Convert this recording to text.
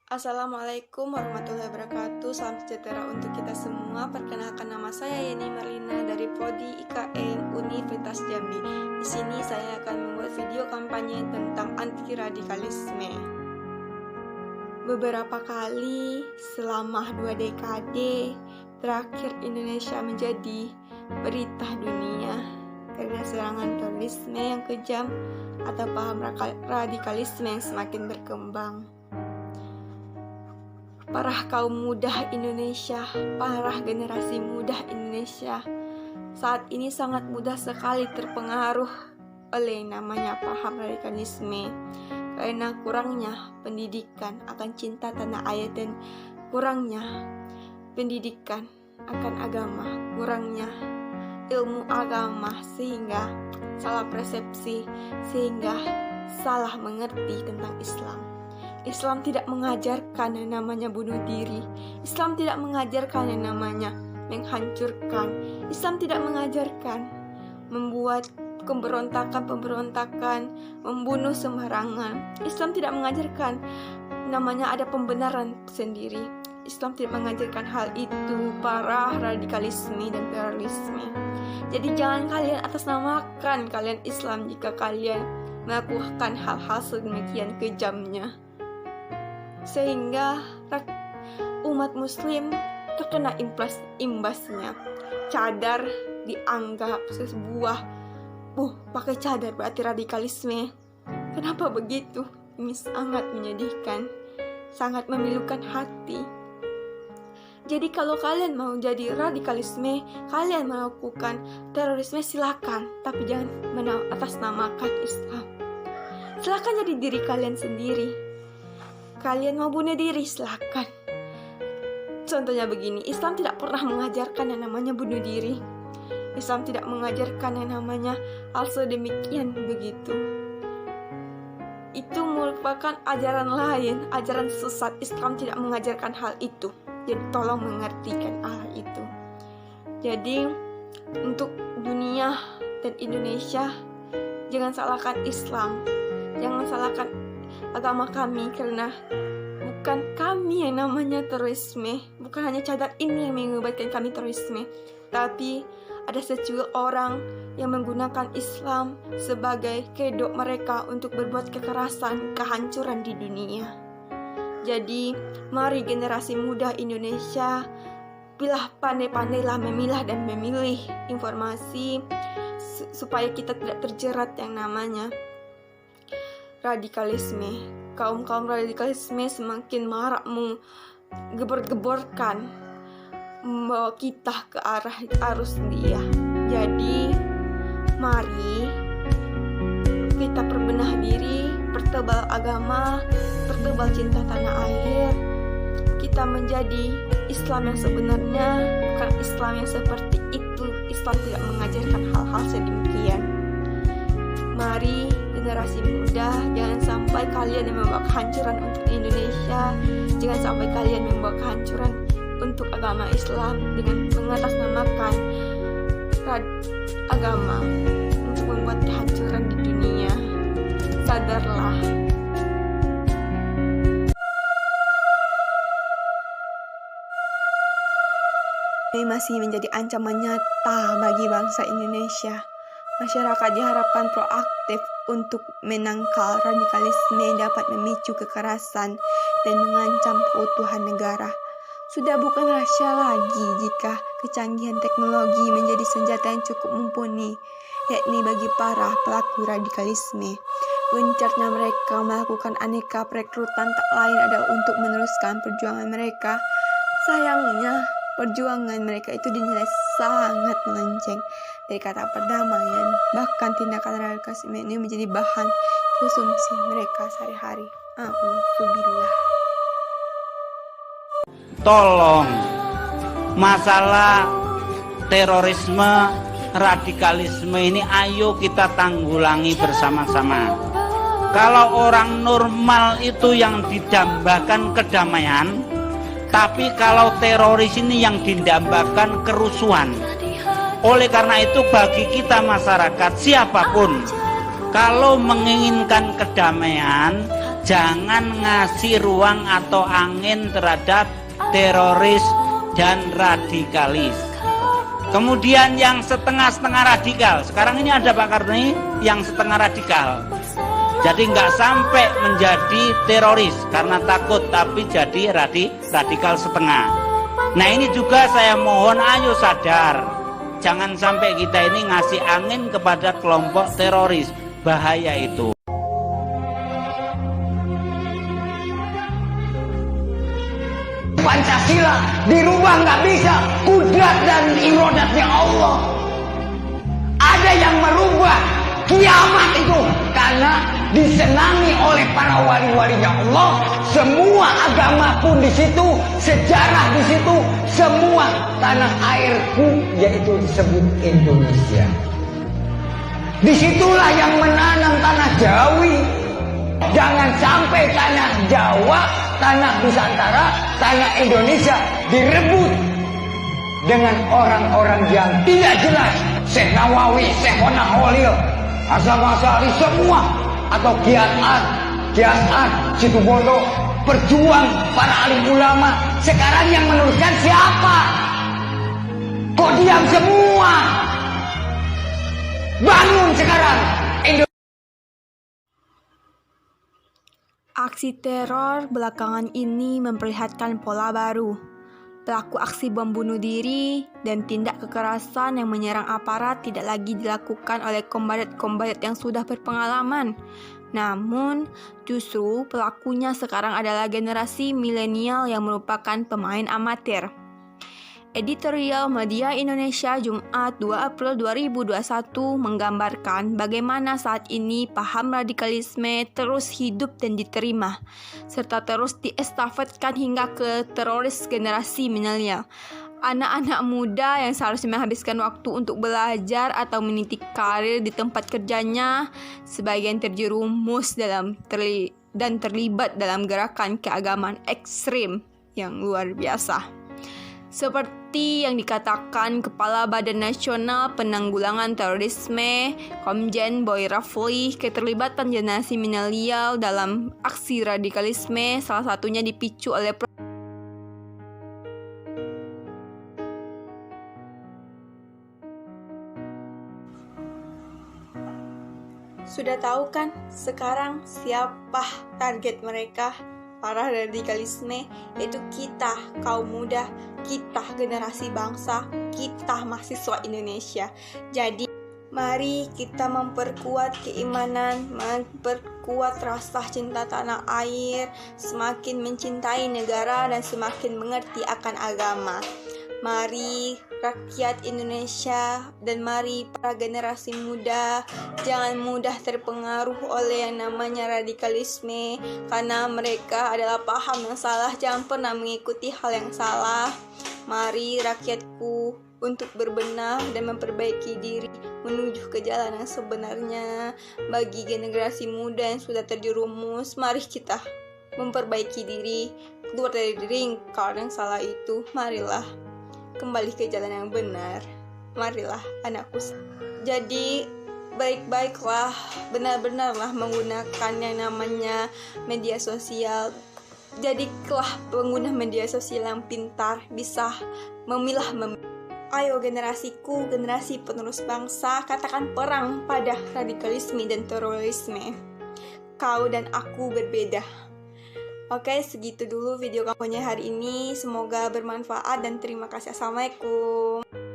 Assalamualaikum warahmatullahi wabarakatuh. Salam sejahtera untuk kita semua. Perkenalkan, nama saya Yeni Marlina dari Prodi IKN Universitas Jambi. Di sini saya akan membuat video kampanye tentang anti radikalisme. Beberapa kali selama 2 dekade terakhir, Indonesia menjadi berita dunia karena serangan terorisme yang kejam atau paham radikalisme yang semakin berkembang. Para kaum muda Indonesia, para generasi muda Indonesia saat ini sangat mudah sekali terpengaruh oleh namanya paham radikalisme karena kurangnya pendidikan akan cinta tanah air dan kurangnya pendidikan akan agama, kurangnya ilmu agama sehingga salah persepsi, sehingga salah mengerti tentang Islam. Islam tidak mengajarkan yang namanya bunuh diri. Islam tidak mengajarkan yang namanya menghancurkan. Islam tidak mengajarkan membuat pemberontakan, membunuh sembarangan. Islam tidak mengajarkan namanya ada pembenaran sendiri. Islam tidak mengajarkan hal itu, para radikalisme dan terorisme. Jadi jangan kalian atasnamakan kalian Islam jika kalian melakukan hal-hal sedemikian kejamnya, sehingga umat muslim terkena imbasnya. Cadar dianggap sebuah pakai cadar berarti radikalisme. Kenapa begitu? Ini sangat menyedihkan, sangat memilukan hati. Jadi kalau kalian mau jadi radikalisme, kalian melakukan terorisme, silakan, tapi jangan atasnamakan Islam. Silakan jadi diri kalian sendiri. Kalian mau bunuh diri, silakan. Contohnya begini, Islam tidak pernah mengajarkan yang namanya bunuh diri. Islam tidak mengajarkan yang namanya hal sedemikian begitu. Itu merupakan ajaran lain, ajaran sesat. Islam tidak mengajarkan hal itu. Jadi tolong mengertikan hal itu. Jadi untuk dunia dan Indonesia, jangan salahkan Islam, jangan salahkan agama kami, karena bukan kami yang namanya terorisme, bukan hanya cadar ini yang mengakibatkan kami terorisme, tapi ada secuil orang yang menggunakan Islam sebagai kedok mereka untuk berbuat kekerasan, kehancuran di dunia. Jadi mari generasi muda Indonesia, pandai-pandailah memilah dan memilih informasi supaya kita tidak terjerat yang namanya radikalisme. Kaum radikalisme semakin marak menggebor-geborkan, membawa kita ke arah arus dia. Jadi mari kita perbenah diri, pertebal agama, pertebal cinta tanah air. Kita menjadi Islam yang sebenarnya, bukan Islam yang seperti itu. Islam tidak mengajarkan hal-hal sedemikian. Mari generasi muda, jangan sampai kalian yang membawa kehancuran untuk Indonesia, jangan sampai kalian membawa kehancuran untuk agama Islam dengan mengatasnamakan agama untuk membuat kehancuran di dunia. Sadarlah. Ini masih menjadi ancaman nyata bagi bangsa Indonesia. Masyarakat diharapkan proaktif untuk menangkal radikalisme yang dapat memicu kekerasan dan mengancam keutuhan negara. Sudah bukan rahasia lagi jika kecanggihan teknologi menjadi senjata yang cukup mumpuni, yakni bagi para pelaku radikalisme. Gencarnya mereka melakukan aneka perekrutan tak lain adalah untuk meneruskan perjuangan mereka. Sayangnya, perjuangan mereka itu dinilai sangat melenceng dari kata perdamaian. Bahkan tindakan radikalisme ini menjadi bahan konsumsi mereka sehari-hari. Alhamdulillah. Tolong, masalah terorisme, radikalisme ini ayo kita tanggulangi bersama-sama. Kalau orang normal itu yang didambakan kedamaian, tapi kalau teroris ini yang didambakan kerusuhan. Oleh karena itu bagi kita masyarakat siapapun, kalau menginginkan kedamaian, jangan ngasih ruang atau angin terhadap teroris dan radikalis. Kemudian yang setengah-setengah radikal, sekarang ini ada Pak Karni yang setengah radikal. Jadi nggak sampai menjadi teroris karena takut, tapi jadi radikal setengah. Nah ini juga saya mohon ayo sadar, jangan sampai kita ini ngasih angin kepada kelompok teroris, bahaya itu. Pancasila dirubah nggak bisa, kudrat dan irodatnya Allah. Ada yang merubah kiamat itu karena disenangi oleh para wali-walinya Allah. Semua agama pun di situ, sejarah di situ, semua tanah airku yaitu disebut Indonesia. Disitulah yang menanam tanah Jawi. Jangan sampai tanah Jawa, tanah Nusantara, tanah Indonesia direbut dengan orang-orang yang tidak jelas. Syekh Nawawi, Syekh Holil, Hasan Asy'ari semua, atau Kiai Situbondo, perjuang para alim ulama. Sekarang yang meneruskan siapa? Kok diam semua? Bangun sekarang. Aksi teror belakangan ini memperlihatkan pola baru. Pelaku aksi bom bunuh diri dan tindak kekerasan yang menyerang aparat tidak lagi dilakukan oleh kombadat-kombadat yang sudah berpengalaman. Namun, justru pelakunya sekarang adalah generasi milenial yang merupakan pemain amatir. Editorial Media Indonesia Jumat 2 April 2021 menggambarkan bagaimana saat ini paham radikalisme terus hidup dan diterima, serta terus diestafetkan hingga ke teroris generasi milenial. Anak-anak muda yang seharusnya menghabiskan waktu untuk belajar atau meniti karir di tempat kerjanya, sebagian terjerumus dan terlibat dalam gerakan keagamaan ekstrim yang luar biasa. Seperti yang dikatakan Kepala Badan Nasional Penanggulangan Terorisme, Komjen Boy Rafli, keterlibatan generasi milenial dalam aksi radikalisme salah satunya dipicu oleh Sudah tahu kan sekarang siapa target mereka? Para radikalisme, yaitu kita, kaum muda, kita generasi bangsa, kita mahasiswa Indonesia. Jadi, mari kita memperkuat keimanan, memperkuat rasa cinta tanah air, semakin mencintai negara dan semakin mengerti akan agama. Mari rakyat Indonesia dan mari para generasi muda jangan mudah terpengaruh oleh yang namanya radikalisme, karena mereka adalah paham yang salah. Jangan pernah mengikuti hal yang salah. Mari rakyatku untuk berbenah dan memperbaiki diri menuju ke jalan yang sebenarnya. Bagi generasi muda yang sudah terjerumus, mari kita memperbaiki diri, keluar dari lingkaran yang salah itu. Marilah kembali ke jalan yang benar. Marilah anakku. Jadi baik-baiklah, benar-benarlah menggunakan yang namanya media sosial. Jadilah pengguna media sosial yang pintar, bisa memilah. Ayo generasiku, generasi penerus bangsa, katakan perang pada radikalisme dan terorisme. Kau dan aku berbeda. Oke, segitu dulu video kampanye hari ini. Semoga bermanfaat dan terima kasih. Assalamualaikum.